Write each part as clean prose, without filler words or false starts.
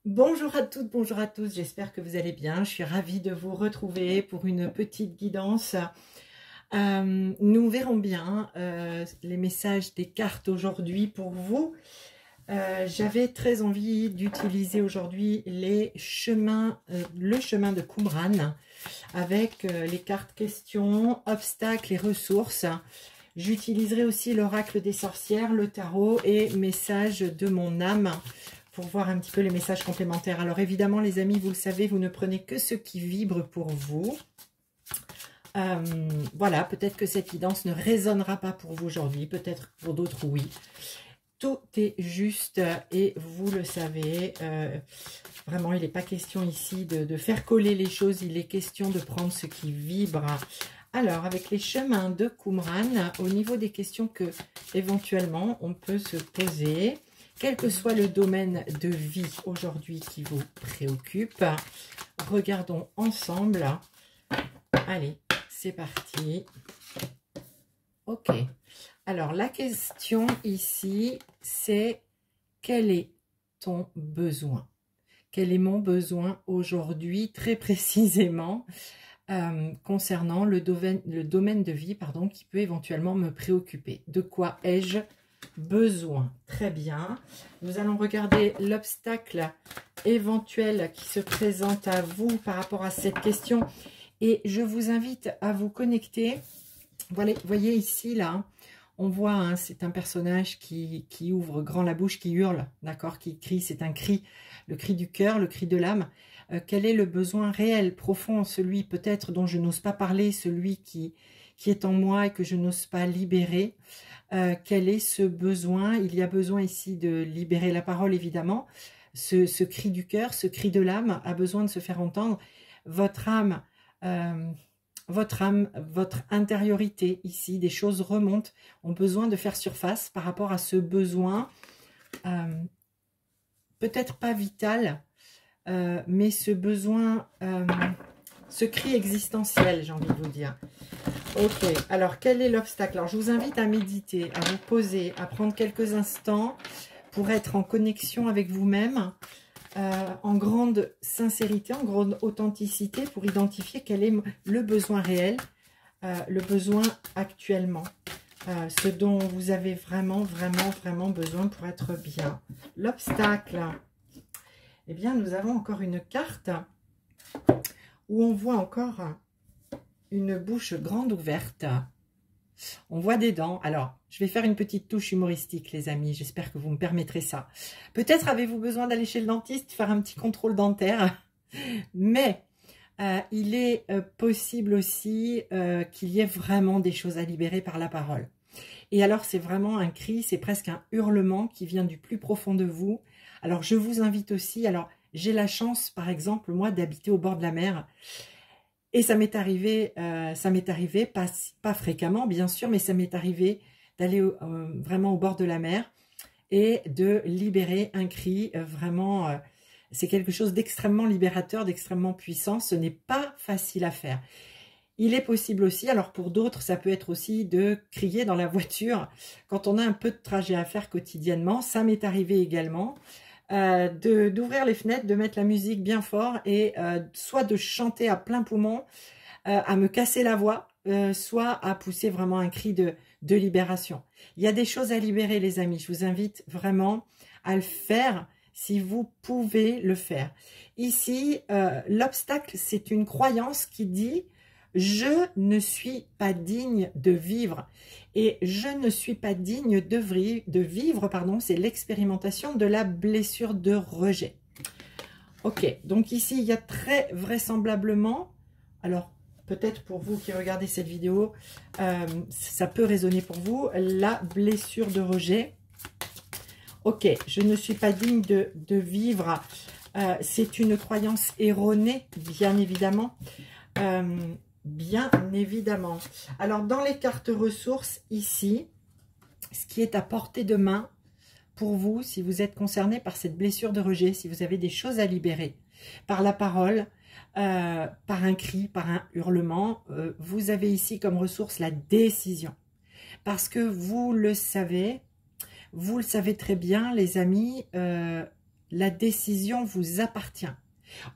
Bonjour à toutes, bonjour à tous, j'espère que vous allez bien. Je suis ravie de vous retrouver pour une petite guidance. Nous verrons bien les messages des cartes aujourd'hui pour vous. J'avais très envie d'utiliser aujourd'hui les chemins, le chemin de Qumran avec les cartes questions, obstacles et ressources. J'utiliserai aussi l'oracle des sorcières, le tarot et messages de mon âme pour voir un petit peu les messages complémentaires. Alors évidemment les amis, vous le savez, vous ne prenez que ce qui vibre pour vous. Voilà, peut-être que cette guidance ne résonnera pas pour vous aujourd'hui, peut-être pour d'autres oui. Tout est juste et vous le savez, vraiment il n'est pas question ici de faire coller les choses, il est question de prendre ce qui vibre. Alors avec les chemins de Qumran, au niveau des questions que éventuellement on peut se poser, quel que soit le domaine de vie aujourd'hui qui vous préoccupe, regardons ensemble. Allez, c'est parti. Ok. Alors, la question ici, c'est quel est ton besoin? Quel est mon besoin aujourd'hui, très précisément, concernant le domaine de vie, pardon, qui peut éventuellement me préoccuper? De quoi ai-je besoin? Très bien. Nous allons regarder l'obstacle éventuel qui se présente à vous par rapport à cette question. Et je vous invite à vous connecter. Voilà, voyez ici, là, on voit, hein, c'est un personnage qui ouvre grand la bouche, qui hurle, d'accord, qui crie, c'est un cri, le cri du cœur, le cri de l'âme. Quel est le besoin réel, profond, celui peut-être dont je n'ose pas parler, celui qui est en moi et que je n'ose pas libérer? Quel est ce besoin? Il y a besoin ici de libérer la parole, évidemment. Ce cri du cœur, ce cri de l'âme a besoin de se faire entendre. Votre âme, votre intériorité ici, des choses remontent, ont besoin de faire surface par rapport à ce besoin, peut-être pas vital, mais ce besoin, ce cri existentiel, j'ai envie de vous dire. Ok, alors quel est l'obstacle? Alors je vous invite à méditer, à vous poser, à prendre quelques instants pour être en connexion avec vous-même, en grande sincérité, en grande authenticité, pour identifier quel est le besoin réel, le besoin actuellement, ce dont vous avez vraiment besoin pour être bien. L'obstacle, eh bien nous avons encore une carte où on voit encore une bouche grande ouverte. On voit des dents. Alors, je vais faire une petite touche humoristique, les amis. J'espère que vous me permettrez ça. Peut-être avez-vous besoin d'aller chez le dentiste, faire un petit contrôle dentaire. Mais il est possible aussi qu'il y ait vraiment des choses à libérer par la parole. Et alors, c'est vraiment un cri, c'est presque un hurlement qui vient du plus profond de vous. Alors, je vous invite aussi... Alors, j'ai la chance, par exemple, moi, d'habiter au bord de la mer. Et ça m'est arrivé, pas fréquemment bien sûr, mais ça m'est arrivé d'aller vraiment au bord de la mer et de libérer un cri vraiment, c'est quelque chose d'extrêmement libérateur, d'extrêmement puissant, ce n'est pas facile à faire. Il est possible aussi, alors pour d'autres, ça peut être aussi de crier dans la voiture quand on a un peu de trajet à faire quotidiennement, ça m'est arrivé également. D'ouvrir les fenêtres, de mettre la musique bien fort et soit de chanter à plein poumon, à me casser la voix, soit à pousser vraiment un cri de libération. Il y a des choses à libérer, les amis. Je vous invite vraiment à le faire si vous pouvez le faire. Ici, l'obstacle, c'est une croyance qui dit « Je ne suis pas digne de vivre ». Et je ne suis pas digne de vivre, pardon, c'est l'expérimentation de la blessure de rejet. Ok, donc ici, il y a très vraisemblablement, alors peut-être pour vous qui regardez cette vidéo, ça peut résonner pour vous, la blessure de rejet. Ok, je ne suis pas digne de vivre, c'est une croyance erronée, bien évidemment. Bien évidemment. Alors, dans les cartes ressources, ici, ce qui est à portée de main pour vous, si vous êtes concerné par cette blessure de rejet, si vous avez des choses à libérer, par la parole, par un cri, par un hurlement, vous avez ici comme ressource la décision. Parce que vous le savez très bien, les amis, la décision vous appartient.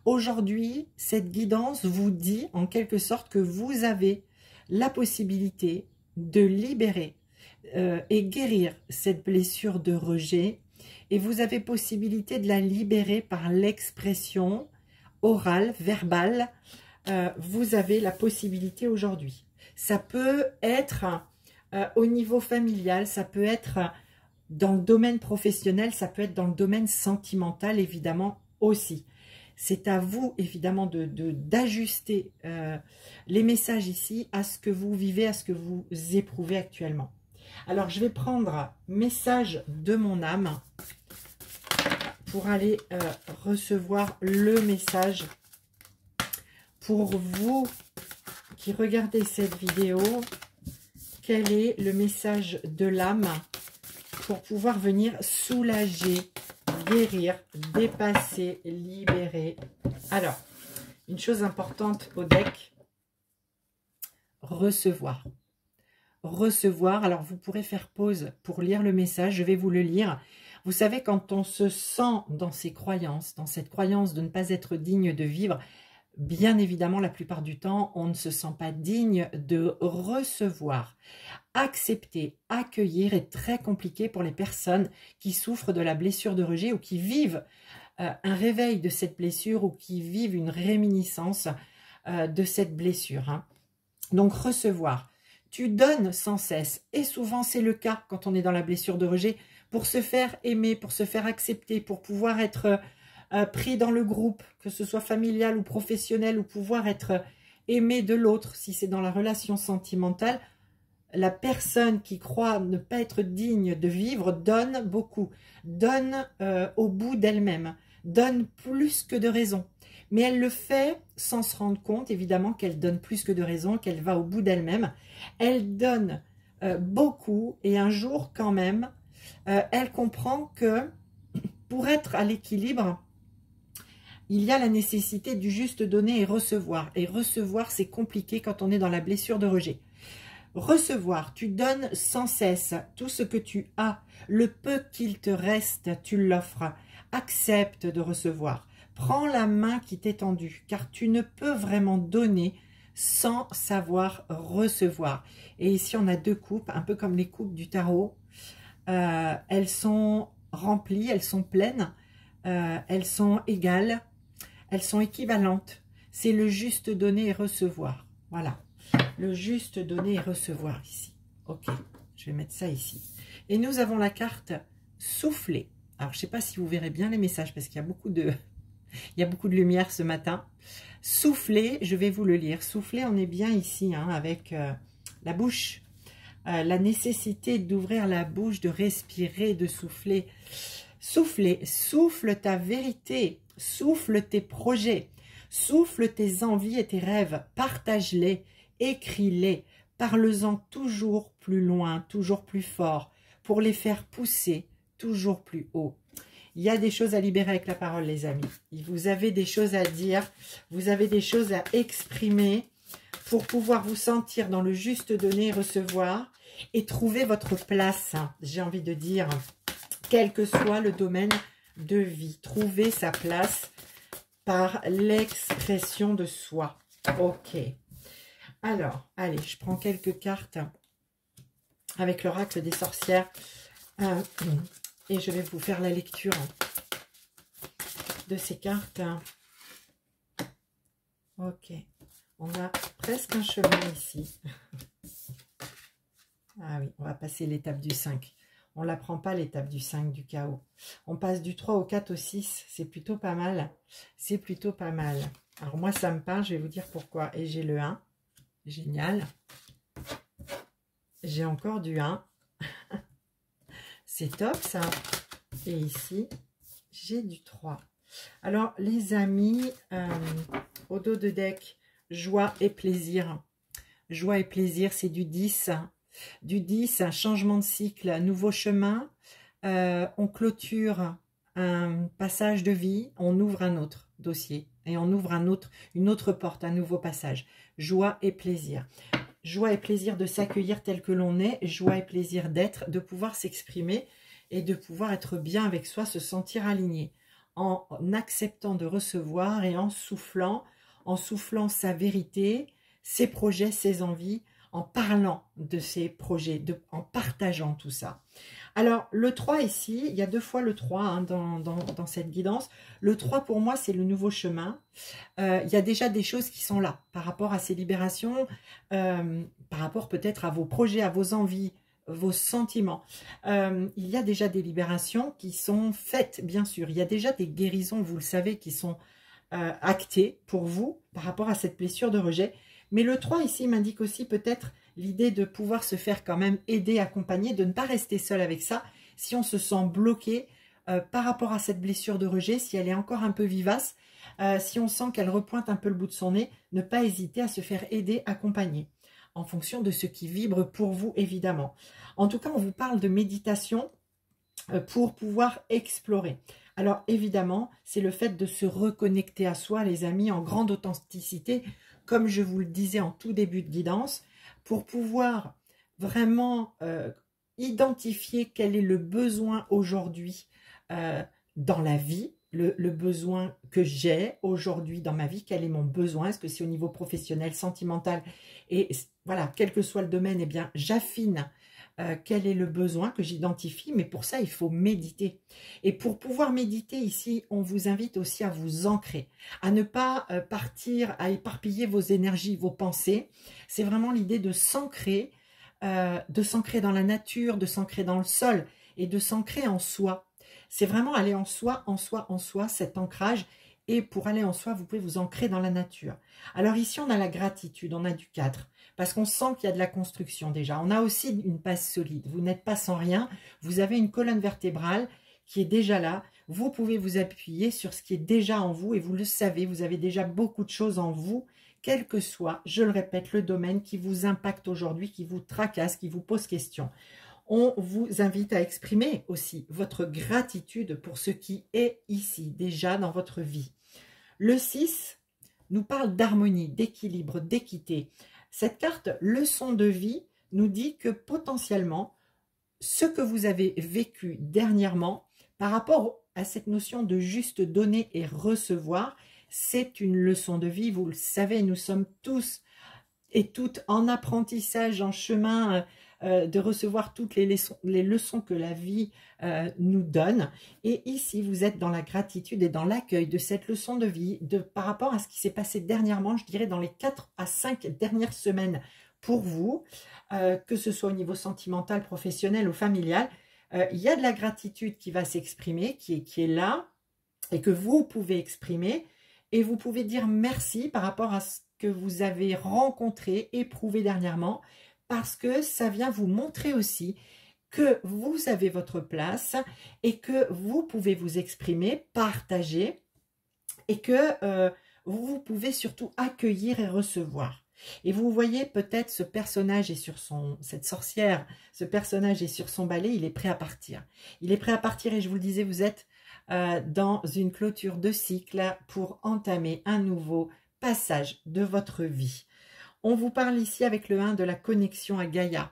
Aujourd'hui, cette guidance vous dit en quelque sorte que vous avez la possibilité de libérer et guérir cette blessure de rejet, et vous avez possibilité de la libérer par l'expression orale, verbale. Vous avez la possibilité aujourd'hui. Ça peut être au niveau familial, ça peut être dans le domaine professionnel, ça peut être dans le domaine sentimental évidemment aussi. C'est à vous évidemment d'ajuster les messages ici à ce que vous vivez, à ce que vous éprouvez actuellement. Alors je vais prendre message de mon âme pour aller recevoir le message pour vous qui regardez cette vidéo. Quel est le message de l'âme pour pouvoir venir soulager, guérir, dépasser, libérer? Alors, une chose importante au deck, recevoir. Recevoir, alors vous pourrez faire pause pour lire le message, je vais vous le lire. Vous savez, quand on se sent dans ses croyances, dans cette croyance de ne pas être digne de vivre, bien évidemment, la plupart du temps, on ne se sent pas digne de recevoir. Accepter, accueillir est très compliqué pour les personnes qui souffrent de la blessure de rejet ou qui vivent un réveil de cette blessure ou qui vivent une réminiscence de cette blessure. Hein. Donc, recevoir. Tu donnes sans cesse, et souvent c'est le cas quand on est dans la blessure de rejet, pour se faire aimer, pour se faire accepter, pour pouvoir être pris dans le groupe, que ce soit familial ou professionnel, ou pouvoir être aimé de l'autre. Si c'est dans la relation sentimentale, la personne qui croit ne pas être digne de vivre donne beaucoup, donne au bout d'elle-même, donne plus que de raison. Mais elle le fait sans se rendre compte, évidemment, qu'elle donne plus que de raison, qu'elle va au bout d'elle-même. Elle donne beaucoup, et un jour, quand même, elle comprend que pour être à l'équilibre, il y a la nécessité du juste donner et recevoir. Et recevoir, c'est compliqué quand on est dans la blessure de rejet. Recevoir, tu donnes sans cesse tout ce que tu as. Le peu qu'il te reste, tu l'offres. Accepte de recevoir. Prends la main qui t'est tendue, car tu ne peux vraiment donner sans savoir recevoir. Et ici, on a deux coupes, un peu comme les coupes du tarot. Elles sont remplies, elles sont pleines, elles sont égales, elles sont équivalentes. C'est le juste donner et recevoir. Voilà, le juste donner et recevoir ici. Ok, je vais mettre ça ici. Et nous avons la carte souffler. Alors, je ne sais pas si vous verrez bien les messages parce qu'il y a beaucoup de... Il y a beaucoup de lumière ce matin. Souffler, je vais vous le lire. Souffler, on est bien ici, hein, avec la bouche. La nécessité d'ouvrir la bouche, de respirer, de souffler. Souffler, souffle ta vérité, souffle tes projets, souffle tes envies et tes rêves. Partage-les, écris-les, parle-en toujours plus loin, toujours plus fort, pour les faire pousser toujours plus haut. Il y a des choses à libérer avec la parole, les amis. Vous avez des choses à dire, vous avez des choses à exprimer pour pouvoir vous sentir dans le juste donner et recevoir et trouver votre place, hein, j'ai envie de dire, quel que soit le domaine de vie. Trouver sa place par l'expression de soi. Ok. Alors, allez, je prends quelques cartes avec l'oracle des sorcières. Et je vais vous faire la lecture de ces cartes. Ok. On a presque un chemin ici. Ah oui, on va passer l'étape du 5. On ne la prend pas, l'étape du 5 du chaos. On passe du 3 au 4 au 6. C'est plutôt pas mal. C'est plutôt pas mal. Alors moi, ça me parle. Je vais vous dire pourquoi. Et j'ai le 1. Génial. J'ai encore du 1. C'est top ça. Et ici, j'ai du 3. Alors, les amis, au dos de deck, joie et plaisir. Joie et plaisir, c'est du 10. Du 10, un changement de cycle, un nouveau chemin. On clôture un passage de vie, on ouvre un autre dossier. Et on ouvre une autre porte, un nouveau passage. Joie et plaisir. Joie et plaisir de s'accueillir tel que l'on est, joie et plaisir d'être, de pouvoir s'exprimer et de pouvoir être bien avec soi, se sentir aligné. en acceptant de recevoir et en soufflant sa vérité, ses projets, ses envies, en parlant de ses projets, en partageant tout ça. Alors, le 3 ici, il y a 2 fois le 3 hein, dans cette guidance. Le 3, pour moi, c'est le nouveau chemin. Il y a déjà des choses qui sont là par rapport à ces libérations, par rapport peut-être à vos projets, à vos envies, vos sentiments. Il y a déjà des libérations qui sont faites, bien sûr. Il y a déjà des guérisons, vous le savez, qui sont actées pour vous par rapport à cette blessure de rejet. Mais le 3 ici m'indique aussi peut-être l'idée de pouvoir se faire quand même aider, accompagner, de ne pas rester seul avec ça. Si on se sent bloqué par rapport à cette blessure de rejet, si elle est encore un peu vivace, si on sent qu'elle repointe un peu le bout de son nez, ne pas hésiter à se faire aider, accompagner, en fonction de ce qui vibre pour vous, évidemment. En tout cas, on vous parle de méditation pour pouvoir explorer. Alors, évidemment, c'est le fait de se reconnecter à soi, les amis, en grande authenticité, comme je vous le disais en tout début de guidance, pour pouvoir vraiment identifier quel est le besoin aujourd'hui dans la vie, le besoin que j'ai aujourd'hui dans ma vie, quel est mon besoin, est-ce que c'est au niveau professionnel, sentimental, et voilà, quel que soit le domaine, eh bien, j'affine quel est le besoin que j'identifie, mais pour ça, il faut méditer. Et pour pouvoir méditer ici, on vous invite aussi à vous ancrer, à ne pas partir, à éparpiller vos énergies, vos pensées. C'est vraiment l'idée de s'ancrer dans la nature, de s'ancrer dans le sol et de s'ancrer en soi. C'est vraiment aller en soi, en soi, en soi, cet ancrage. Et pour aller en soi, vous pouvez vous ancrer dans la nature. Alors ici, on a la gratitude, on a du 4. Parce qu'on sent qu'il y a de la construction déjà. On a aussi une base solide. Vous n'êtes pas sans rien. Vous avez une colonne vertébrale qui est déjà là. Vous pouvez vous appuyer sur ce qui est déjà en vous. Et vous le savez, vous avez déjà beaucoup de choses en vous. Quel que soit, je le répète, le domaine qui vous impacte aujourd'hui, qui vous tracasse, qui vous pose question. On vous invite à exprimer aussi votre gratitude pour ce qui est ici, déjà dans votre vie. Le 6 nous parle d'harmonie, d'équilibre, d'équité. Cette carte leçon de vie nous dit que potentiellement, ce que vous avez vécu dernièrement, par rapport à cette notion de juste donner et recevoir, c'est une leçon de vie. Vous le savez, nous sommes tous et toutes en apprentissage, en chemin de recevoir toutes les leçons que la vie nous donne. Et ici, vous êtes dans la gratitude et dans l'accueil de cette leçon de vie par rapport à ce qui s'est passé dernièrement, je dirais dans les 4 à 5 dernières semaines pour vous, que ce soit au niveau sentimental, professionnel ou familial. Il y a de la gratitude qui va s'exprimer, qui est là et que vous pouvez exprimer. Et vous pouvez dire merci par rapport à ce que vous avez rencontré, éprouvé dernièrement, parce que ça vient vous montrer aussi que vous avez votre place et que vous pouvez vous exprimer, partager et que vous pouvez surtout accueillir et recevoir. Et vous voyez peut-être ce personnage est sur cette sorcière, ce personnage est sur son balai, il est prêt à partir. Il est prêt à partir et je vous le disais, vous êtes dans une clôture de cycle pour entamer un nouveau passage de votre vie. On vous parle ici avec le 1 de la connexion à Gaïa.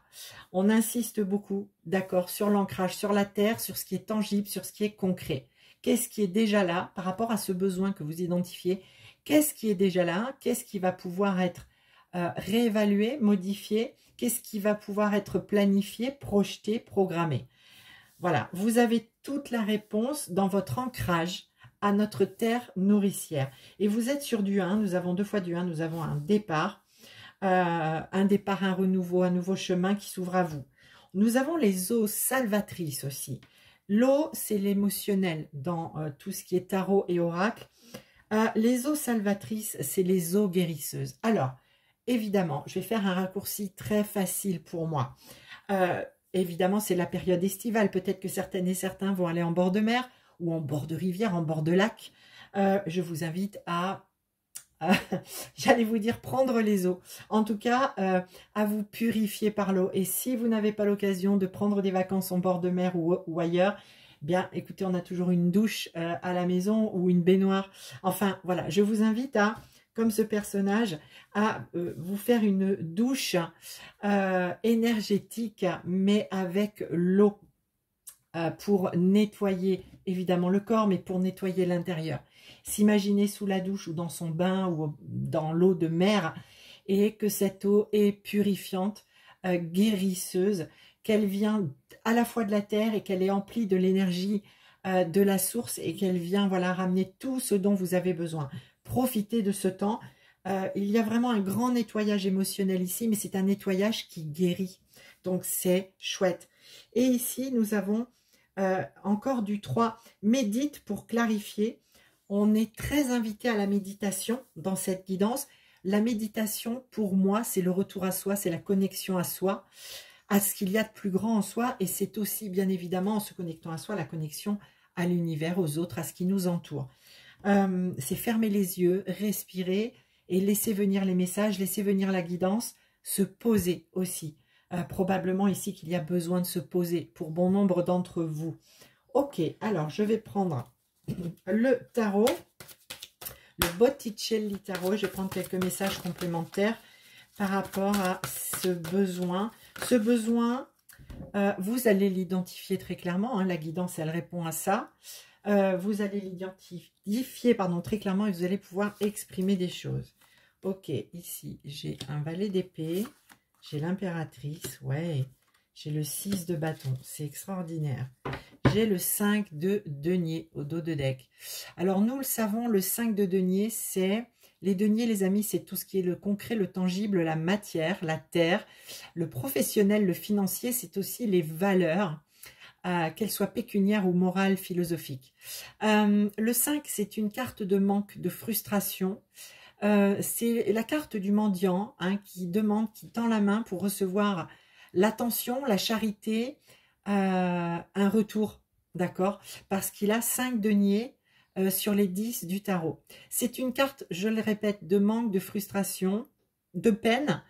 On insiste beaucoup, d'accord, sur l'ancrage, sur la terre, sur ce qui est tangible, sur ce qui est concret. Qu'est-ce qui est déjà là par rapport à ce besoin que vous identifiez? Qu'est-ce qui est déjà là? Qu'est-ce qui va pouvoir être réévalué, modifié? Qu'est-ce qui va pouvoir être planifié, projeté, programmé? Voilà, vous avez toute la réponse dans votre ancrage à notre terre nourricière. Et vous êtes sur du 1, nous avons 2 fois du 1, nous avons un départ, un renouveau, un nouveau chemin qui s'ouvre à vous. Nous avons les eaux salvatrices aussi. L'eau, c'est l'émotionnel dans tout ce qui est tarot et oracle. Les eaux salvatrices, c'est les eaux guérisseuses. Alors, évidemment, je vais faire un raccourci très facile pour moi. Évidemment, c'est la période estivale. Peut-être que certaines et certains vont aller en bord de mer ou en bord de rivière, en bord de lac. Je vous invite à j'allais vous dire prendre les eaux. En tout cas, à vous purifier par l'eau. Et si vous n'avez pas l'occasion de prendre des vacances en bord de mer ou ailleurs, bien, écoutez, on a toujours une douche à la maison ou une baignoire. Enfin, voilà, je vous invite à, comme ce personnage, à vous faire une douche énergétique, mais avec l'eau. pour nettoyer évidemment le corps, mais pour nettoyer l'intérieur. S'imaginer sous la douche ou dans son bain ou dans l'eau de mer, et que cette eau est purifiante, guérisseuse, qu'elle vient à la fois de la terre et qu'elle est emplie de l'énergie de la source et qu'elle vient voilà ramener tout ce dont vous avez besoin. Profitez de ce temps. Il y a vraiment un grand nettoyage émotionnel ici, mais c'est un nettoyage qui guérit. Donc c'est chouette. Et ici, nous avons encore du 3. Médite pour clarifier. On est très invité à la méditation dans cette guidance. La méditation, pour moi, c'est le retour à soi, c'est la connexion à soi, à ce qu'il y a de plus grand en soi. Et c'est aussi, bien évidemment, en se connectant à soi, la connexion à l'univers, aux autres, à ce qui nous entoure. C'est fermer les yeux, respirer et laisser venir les messages, laisser venir la guidance, se poser aussi. Probablement ici qu'il y a besoin de se poser pour bon nombre d'entre vous. Ok, alors je vais prendre le tarot, le Botticelli tarot. Je vais prendre quelques messages complémentaires par rapport à ce besoin. Ce besoin, vous allez l'identifier très clairement. Hein, la guidance, elle répond à ça. Vous allez l'identifier très clairement et vous allez pouvoir exprimer des choses. Ok, ici, j'ai un valet d'épée. J'ai l'impératrice, ouais. J'ai le 6 de bâton, c'est extraordinaire. J'ai le 5 de denier au dos de deck. Alors, nous le savons, le 5 de denier, c'est... Les deniers, les amis, c'est tout ce qui est le concret, le tangible, la matière, la terre. Le professionnel, le financier, c'est aussi les valeurs, qu'elles soient pécuniaires ou morales, philosophiques. Le 5, c'est une carte de manque, de frustration. C'est la carte du mendiant hein, qui demande, qui tend la main pour recevoir l'attention, la charité, un retour, d'accord? Parce qu'il a 5 deniers sur les 10 du tarot. C'est une carte, je le répète, de manque, de frustration, de peine.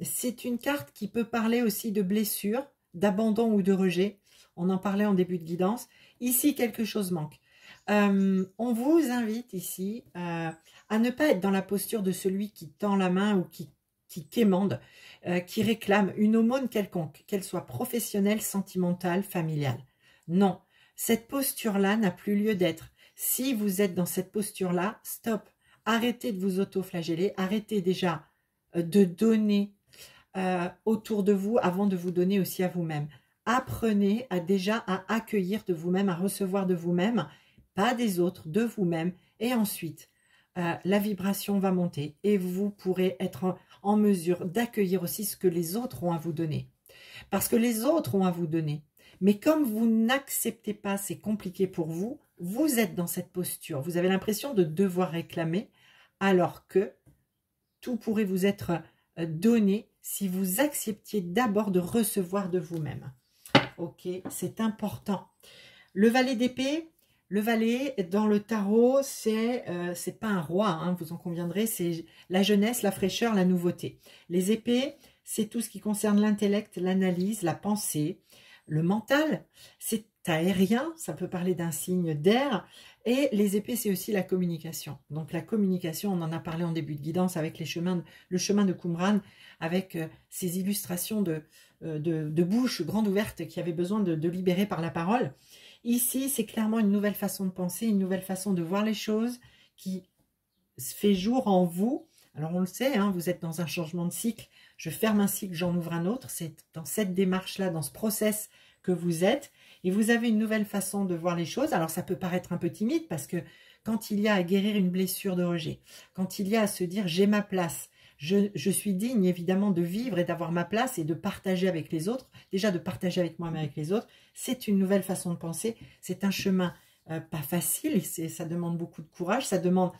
C'est une carte qui peut parler aussi de blessure, d'abandon ou de rejet. On en parlait en début de guidance. Ici, quelque chose manque. On vous invite ici à ne pas être dans la posture de celui qui tend la main ou qui quémande, qui réclame une aumône quelconque, qu'elle soit professionnelle, sentimentale, familiale. Non, cette posture-là n'a plus lieu d'être. Si vous êtes dans cette posture-là, stop. Arrêtez de vous auto-flageller, arrêtez déjà de donner autour de vous avant de vous donner aussi à vous-même. Apprenez déjà à accueillir de vous-même, à recevoir de vous-même, pas des autres, de vous-même. Et ensuite, la vibration va monter et vous pourrez être en mesure d'accueillir aussi ce que les autres ont à vous donner. Parce que les autres ont à vous donner. Mais comme vous n'acceptez pas, c'est compliqué pour vous, vous êtes dans cette posture. Vous avez l'impression de devoir réclamer alors que tout pourrait vous être donné si vous acceptiez d'abord de recevoir de vous-même. Ok, c'est important. Le valet d'épée, le valet dans le tarot, c'est pas un roi, hein, vous en conviendrez, c'est la jeunesse, la fraîcheur, la nouveauté. Les épées, c'est tout ce qui concerne l'intellect, l'analyse, la pensée, le mental, c'est aérien, ça peut parler d'un signe d'air, et les épées, c'est aussi la communication. Donc la communication, on en a parlé en début de guidance avec le chemin de Qumran, avec ces illustrations de bouche grande ouverte qui avaient besoin de libérer par la parole. Ici, c'est clairement une nouvelle façon de penser, une nouvelle façon de voir les choses qui se fait jour en vous. Alors on le sait, hein, vous êtes dans un changement de cycle. Je ferme un cycle, j'en ouvre un autre. C'est dans cette démarche-là, dans ce process que vous êtes. Et vous avez une nouvelle façon de voir les choses. Alors ça peut paraître un peu timide parce que quand il y a à guérir une blessure de rejet, quand il y a à se dire j'ai ma place, je suis digne évidemment de vivre et d'avoir ma place et de partager avec les autres, déjà de partager avec moi mais avec les autres, c'est une nouvelle façon de penser. C'est un chemin pas facile, ça demande beaucoup de courage, ça demande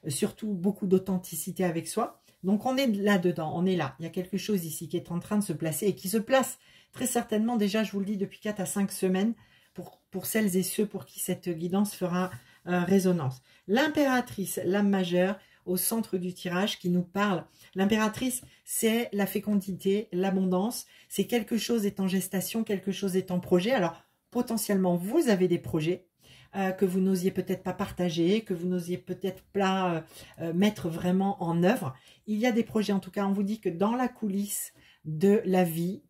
surtout beaucoup d'authenticité avec soi. Donc on est là-dedans, on est là. Il y a quelque chose ici qui est en train de se placer et qui se place très certainement déjà, je vous le dis, depuis 4 à 5 semaines pour celles et ceux pour qui cette guidance fera résonance. L'impératrice, l'âme majeure, au centre du tirage qui nous parle. L'impératrice, c'est la fécondité, l'abondance. C'est quelque chose est en gestation, quelque chose est en projet. Alors, potentiellement, vous avez des projets que vous n'osiez peut-être pas partager, que vous n'osiez peut-être pas mettre vraiment en œuvre. Il y a des projets, en tout cas, on vous dit que dans la coulisse de la vie,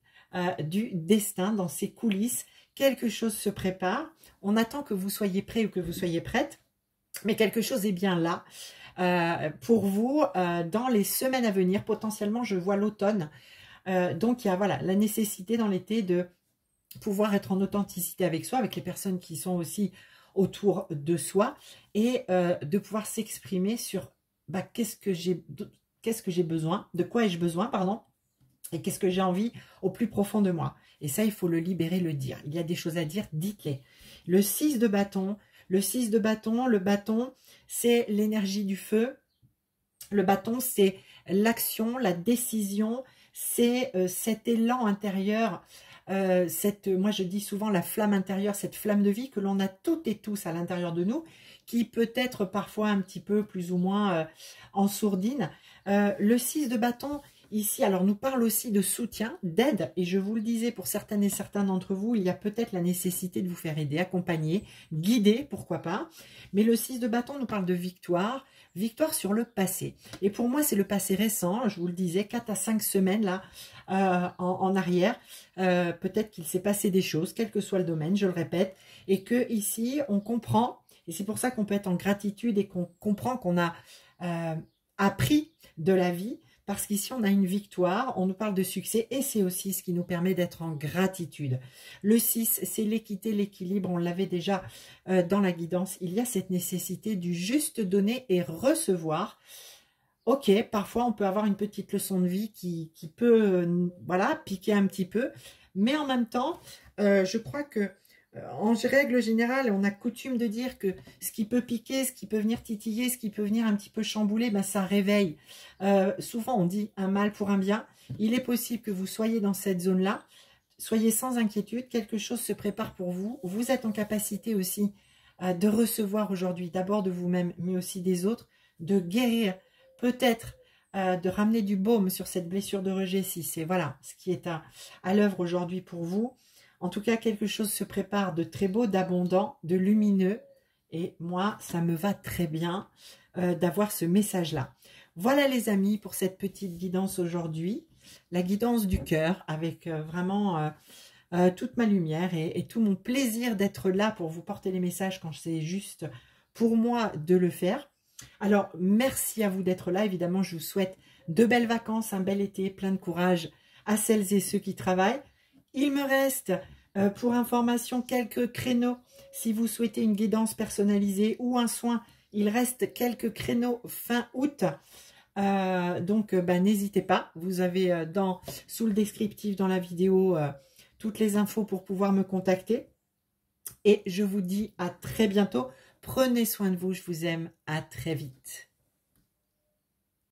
du destin, dans ses coulisses. Quelque chose se prépare. On attend que vous soyez prêt ou que vous soyez prête, mais quelque chose est bien là pour vous dans les semaines à venir. Potentiellement, je vois l'automne. Donc, il y a voilà, la nécessité dans l'été de pouvoir être en authenticité avec soi, avec les personnes qui sont aussi autour de soi, et de pouvoir s'exprimer sur qu'est-ce que j'ai besoin, de quoi ai-je besoin, pardon, et qu'est-ce que j'ai envie au plus profond de moi. Et ça, il faut le libérer, le dire. Il y a des choses à dire, dites-les. Le 6 de bâton, le bâton, c'est l'énergie du feu. Le bâton, c'est l'action, la décision, c'est cet élan intérieur, moi je dis souvent la flamme intérieure, cette flamme de vie que l'on a toutes et tous à l'intérieur de nous, qui peut être parfois un petit peu plus ou moins en sourdine. Le 6 de bâton, ici, alors nous parle aussi de soutien, d'aide, et je vous le disais, pour certaines et certains d'entre vous, il y a peut-être la nécessité de vous faire aider, accompagner, guider, pourquoi pas. Mais le 6 de bâton nous parle de victoire, victoire sur le passé. Et pour moi, c'est le passé récent, je vous le disais, 4 à 5 semaines là, en arrière. Peut-être qu'il s'est passé des choses, quel que soit le domaine, je le répète, et que ici, on comprend, et c'est pour ça qu'on peut être en gratitude et qu'on comprend qu'on a appris de la vie, parce qu'ici, on a une victoire, on nous parle de succès, et c'est aussi ce qui nous permet d'être en gratitude. Le 6, c'est l'équité, l'équilibre, on l'avait déjà dans la guidance. Il y a cette nécessité du juste donner et recevoir. Ok, parfois, on peut avoir une petite leçon de vie qui peut voilà, piquer un petit peu, mais en même temps, je crois que en règle générale, on a coutume de dire que ce qui peut piquer, ce qui peut venir titiller, ce qui peut venir un petit peu chambouler, ça réveille. Souvent, on dit un mal pour un bien. Il est possible que vous soyez dans cette zone-là. Soyez sans inquiétude, quelque chose se prépare pour vous. Vous êtes en capacité aussi de recevoir aujourd'hui, d'abord de vous-même, mais aussi des autres, de guérir, peut-être de ramener du baume sur cette blessure de rejet, si c'est voilà ce qui est à l'œuvre aujourd'hui pour vous. En tout cas, quelque chose se prépare de très beau, d'abondant, de lumineux. Et moi, ça me va très bien d'avoir ce message-là. Voilà les amis pour cette petite guidance aujourd'hui. La guidance du cœur avec vraiment toute ma lumière et tout mon plaisir d'être là pour vous porter les messages quand c'est juste pour moi de le faire. Alors, merci à vous d'être là. Évidemment, je vous souhaite de belles vacances, un bel été, plein de courage à celles et ceux qui travaillent. Il me reste, pour information, quelques créneaux. Si vous souhaitez une guidance personnalisée ou un soin, il reste quelques créneaux fin août. Donc, n'hésitez pas. Vous avez sous le descriptif dans la vidéo toutes les infos pour pouvoir me contacter. Et je vous dis à très bientôt. Prenez soin de vous. Je vous aime. À très vite.